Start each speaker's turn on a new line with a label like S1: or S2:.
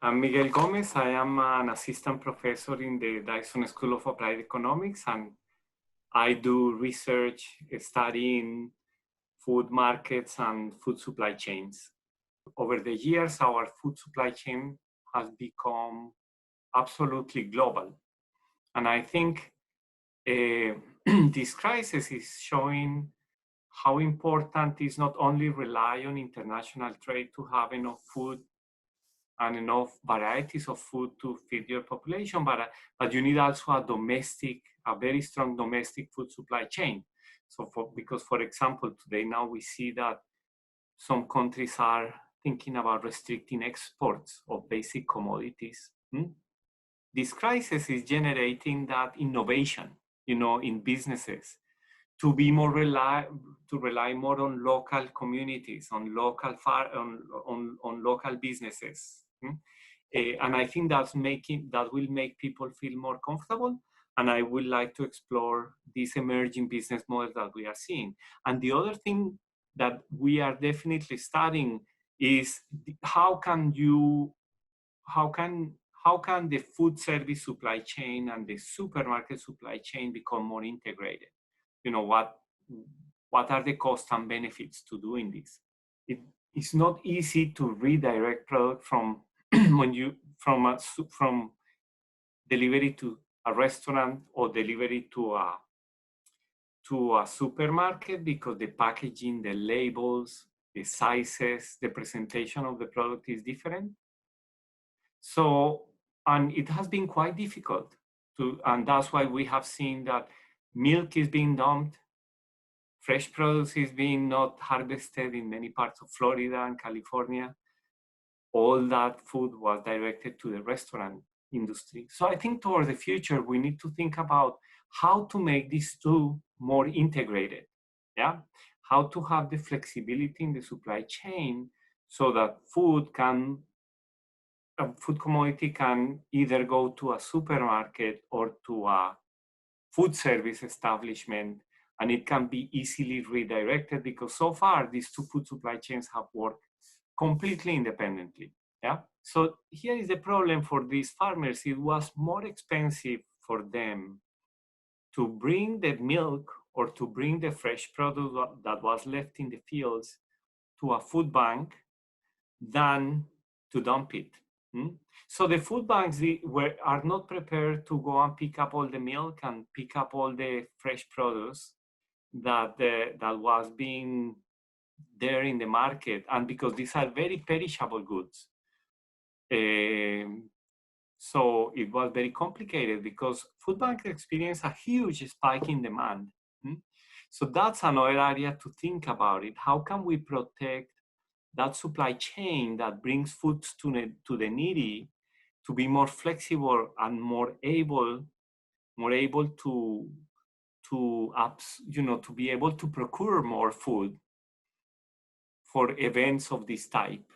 S1: I'm Miguel Gomez. I am an assistant professor in the Dyson School of Applied Economics, and I do research studying food markets and food supply chains. Over the years, our food supply chain has become absolutely global. And I think this crisis is showing how important it is not only rely on international trade to have enough food and enough varieties of food to feed your population, but you need also a very strong domestic food supply chain. So because for example, today now we see that some countries are thinking about restricting exports of basic commodities. This crisis is generating that innovation, in businesses to be more rely more on local communities, on local on local businesses. And I think that will make people feel more comfortable. And I would like to explore these emerging business models that we are seeing. And the other thing that we are definitely studying is how can the food service supply chain and the supermarket supply chain become more integrated? What are the costs and benefits to doing this? It's not easy to redirect product from from delivery to a restaurant or delivery to a supermarket, because the packaging, the labels, the sizes, the presentation of the product is different. So, and it has been quite difficult and that's why we have seen that milk is being dumped. Fresh produce is being not harvested in many parts of Florida and California. All that food was directed to the restaurant industry. So I think towards the future, we need to think about how to make these two more integrated. Yeah, how to have the flexibility in the supply chain so that a food commodity can either go to a supermarket or to a food service establishment, and it can be easily redirected, because so far these two food supply chains have worked completely independently. Yeah. So here is the problem for these farmers. It was more expensive for them to bring the milk or to bring the fresh product that was left in the fields to a food bank than to dump it. So the food banks are not prepared to go and pick up all the milk and pick up all the fresh produce that was being there in the market, and because these are very perishable goods. So it was very complicated because food banks experienced a huge spike in demand. So that's another area to think about it. How can we protect that supply chain that brings food to the needy to be more flexible and more able to be able to procure more food for events of this type?